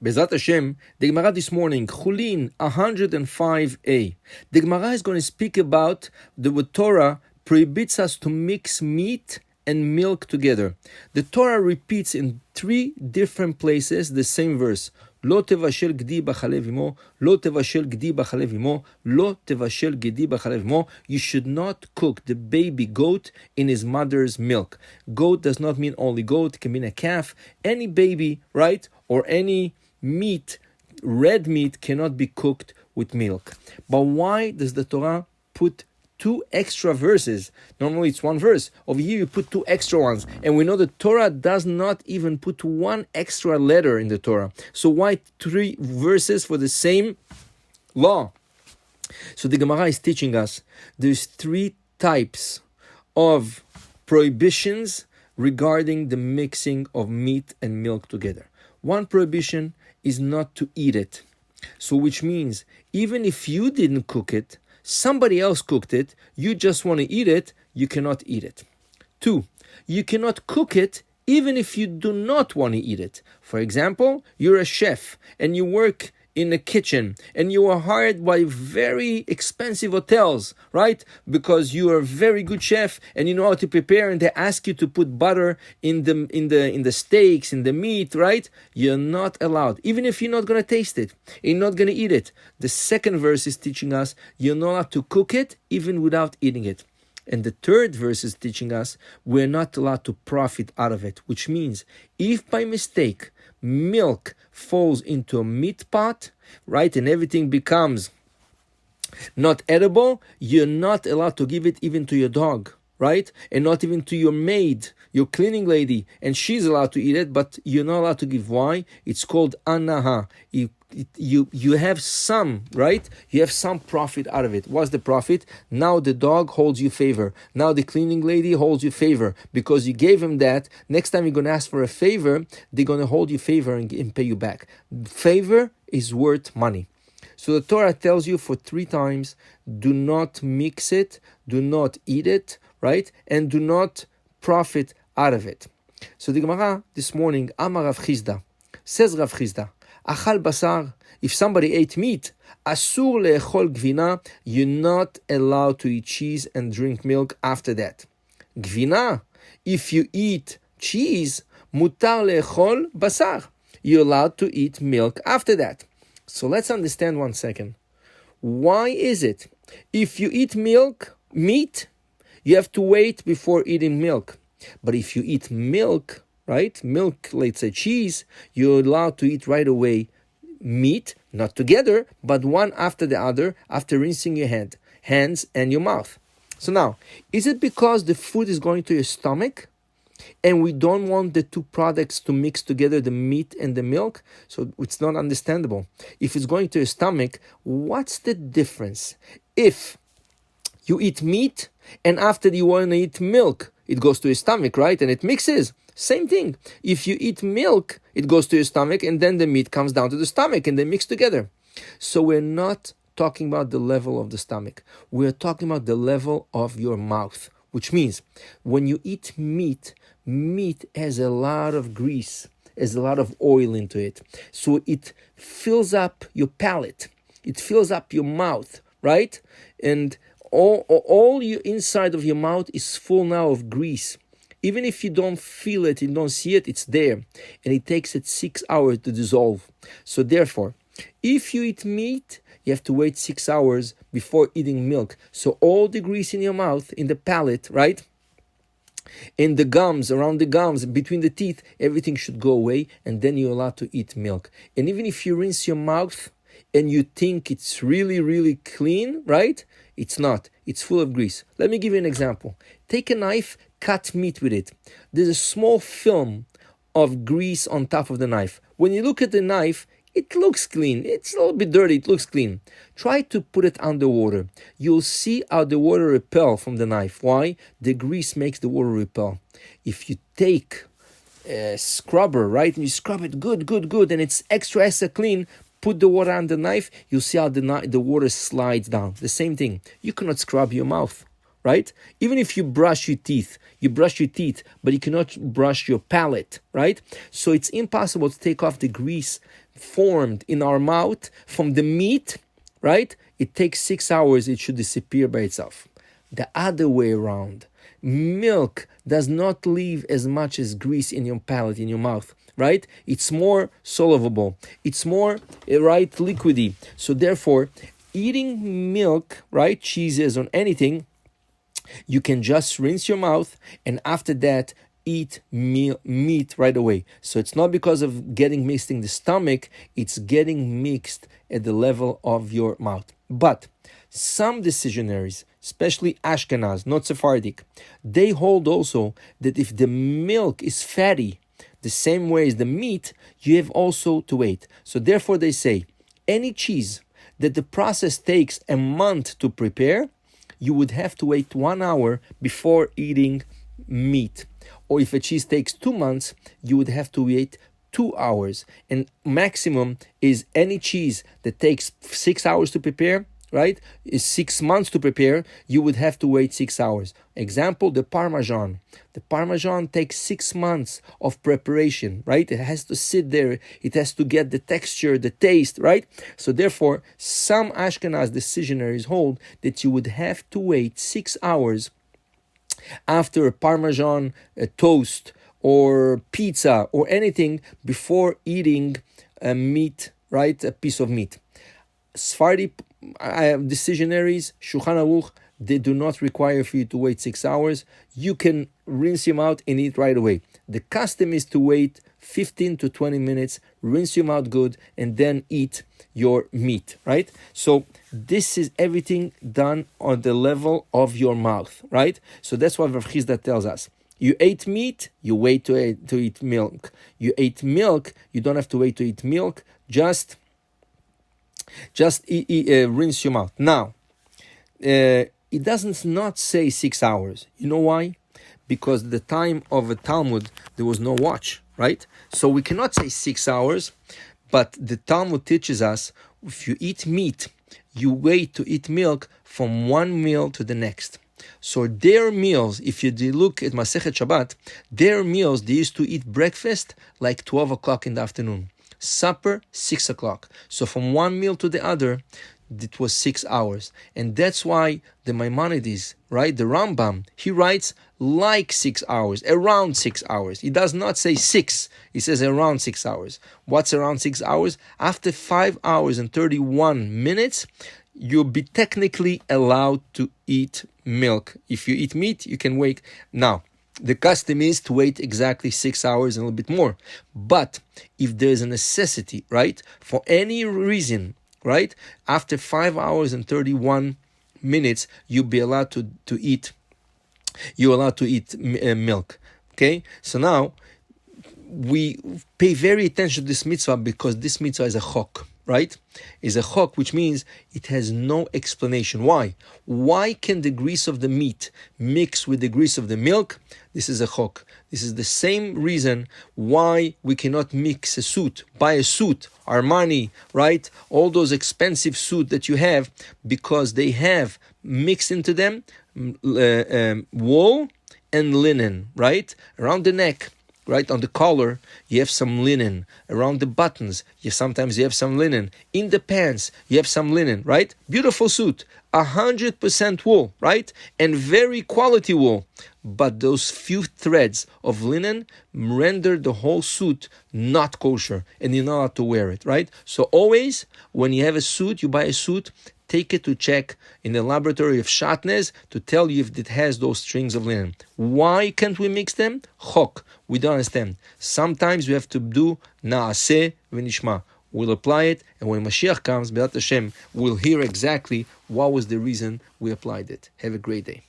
Bezat Hashem, the Gemara this morning, Chullin 105a. The Gemara is going to speak about the Torah prohibits us to mix meat and milk together. The Torah repeats in 3 different places the same verse. Lo tevashel gdi b'chalev imo, lo tevashel gdi b'chalev imo, lo tevashel gdi b'chalev imo. You should not cook the baby goat in his mother's milk. Goat does not mean only goat, it can mean a calf. Any baby, right, or any meat, red meat cannot be cooked with milk. But why does the Torah put 2 extra verses? Normally it's 1 verse. Over here you put 2 extra ones. And we know the Torah does not even put 1 extra letter in the Torah. So why 3 verses for the same law? So the Gemara is teaching us there's 3 types of prohibitions regarding the mixing of meat and milk together. One prohibition is not to eat it. So which means even if you didn't cook it, somebody else cooked it, you just want to eat it, you cannot eat it. 2, you cannot cook it even if you do not want to eat it. For example, you're a chef and you work in a kitchen and you are hired by very expensive hotels, right? Because you are a very good chef and you know how to prepare, and they ask you to put butter in the steaks, in the meat, right? You're not allowed, even if you're not going to taste it, you're not going to eat it. The second verse is teaching us you're not allowed to cook it even without eating it. And the third verse is teaching us we're not allowed to profit out of it, which means if by mistake milk falls into a meat pot, right, and everything becomes not edible, you're not allowed to give it even to your dog, right? And not even to your maid, your cleaning lady, and she's allowed to eat it, but you're not allowed to give. Why? It's called anaha. You have some, right? You have some profit out of it. What's the profit? Now the dog holds you favor. Now the cleaning lady holds you favor because you gave him that. Next time you're going to ask for a favor, they're going to hold you favor and pay you back. Favor is worth money. So the Torah tells you for 3 times, do not mix it, do not eat it, right? And do not profit out of it. So the Gemara this morning, Amar Rav Chizda, says Rav Chizda, Achal basar, if somebody ate meat, asur le'echol gvina, you're not allowed to eat cheese and drink milk after that. Gvina, if you eat cheese, mutar le'echol basar, you're allowed to eat milk after that. So let's understand 1 second. Why is it if you eat meat, you have to wait before eating milk? But if you eat milk, right? Milk, let's say cheese, you're allowed to eat right away meat, not together, but one after the other, after rinsing your hands and your mouth. So now, is it because the food is going to your stomach and we don't want the 2 products to mix together, the meat and the milk? So it's not understandable. If it's going to your stomach, what's the difference? If you eat meat and after you want to eat milk, it goes to your stomach, right? And it mixes. Same thing. If you eat milk, it goes to your stomach and then the meat comes down to the stomach and they mix together. So we're not talking about the level of the stomach. We're talking about the level of your mouth, which means when you eat meat has a lot of grease, has a lot of oil into it. So it fills up your palate. It fills up your mouth, right? And all your inside of your mouth is full now of grease. Even if you don't feel it, you don't see it, it's there. And it takes it 6 hours to dissolve. So therefore, if you eat meat, you have to wait 6 hours before eating milk. So all the grease in your mouth, in the palate, right? In the gums, around the gums, between the teeth, everything should go away. And then you're allowed to eat milk. And even if you rinse your mouth and you think it's really, really clean, right? It's not. It's full of grease. Let me give you an example. Take a knife, cut meat with it. There's a small film of grease on top of the knife. When you look at the knife, it looks clean. It's a little bit dirty. It looks clean. Try to put it underwater. You'll see how the water repels from the knife. Why? The grease makes the water repel. If you take a scrubber, right, and you scrub it good, and it's extra clean, put the water on the knife, you'll see how the water slides down. The same thing. You cannot scrub your mouth. right? Even if you brush your teeth, but you cannot brush your palate, right? So it's impossible to take off the grease formed in our mouth from the meat, right? It takes 6 hours, it should disappear by itself. The other way around, milk does not leave as much as grease in your palate, in your mouth, right? It's more soluble, it's more, right, liquidy. So therefore, eating milk, right, cheeses or anything, you can just rinse your mouth and after that eat meat right away. So it's not because of getting mixed in the stomach, it's getting mixed at the level of your mouth. But some decisionaries, especially Ashkenaz, not Sephardic, they hold also that if the milk is fatty, the same way as the meat, you have also to wait. So therefore they say, any cheese that the process takes a month to prepare, you would have to wait 1 hour before eating meat. Or if a cheese takes 2 months, you would have to wait 2 hours. And maximum is any cheese that takes 6 hours to prepare, right, is 6 months to prepare, you would have to wait 6 hours. Example, the Parmesan. The Parmesan takes 6 months of preparation, right? It has to sit there, it has to get the texture, the taste, right? So therefore, some Ashkenaz decisionaries hold that you would have to wait 6 hours after a Parmesan, a toast, or pizza, or anything before eating a meat, right? A piece of meat. Sephardi decisionaries, Shulchan Aruch, they do not require for you to wait 6 hours. You can rinse your mouth and eat right away. The custom is to wait 15 to 20 minutes, rinse your mouth good, and then eat your meat, right? So this is everything done on the level of your mouth, right? So that's what Rav Chisda tells us. You ate meat, you wait to eat milk. You ate milk, you don't have to wait to eat milk. Just rinse your mouth. Now, it doesn't not say 6 hours. You know why? Because at the time of a Talmud, there was no watch, right? So we cannot say 6 hours, but the Talmud teaches us, if you eat meat, you wait to eat milk from one meal to the next. So their meals, if you look at Masechet Shabbat, their meals, they used to eat breakfast like 12 o'clock in the afternoon. Supper, 6 o'clock. So from one meal to the other, it was 6 hours. And that's why the Maimonides, right, the Rambam, he writes like 6 hours, around 6 hours. He does not say 6, he says around 6 hours. What's around 6 hours? After 5 hours and 31 minutes, you'll be technically allowed to eat milk. If you eat meat, you can wait. Now, the custom is to wait exactly 6 hours and a little bit more. But if there's a necessity, right, for any reason, right, after 5 hours and 31 minutes, you'll be allowed to eat. You're allowed to eat milk. Okay, so now we pay very attention to this mitzvah because this mitzvah is a chok, right? Is a chok, which means it has no explanation. Why? Why can the grease of the meat mix with the grease of the milk? This is a chok. This is the same reason why we cannot mix a suit, buy a suit, Armani, right? All those expensive suits that you have, because they have mixed into them wool and linen, right? Around the neck, right, on the collar, you have some linen. Around the buttons, sometimes you have some linen. In the pants, you have some linen, right? Beautiful suit, 100% wool, right? And very quality wool. But those few threads of linen render the whole suit not kosher, and you're not allowed to wear it, right? So always, when you have a suit, you buy a suit, take it to check in the laboratory of Shatnez to tell you if it has those strings of linen. Why can't we mix them? Chok. We don't understand. Sometimes we have to do naaseh v'nishma. We'll apply it, and when Mashiach comes, Be'at Hashem, we'll hear exactly what was the reason we applied it. Have a great day.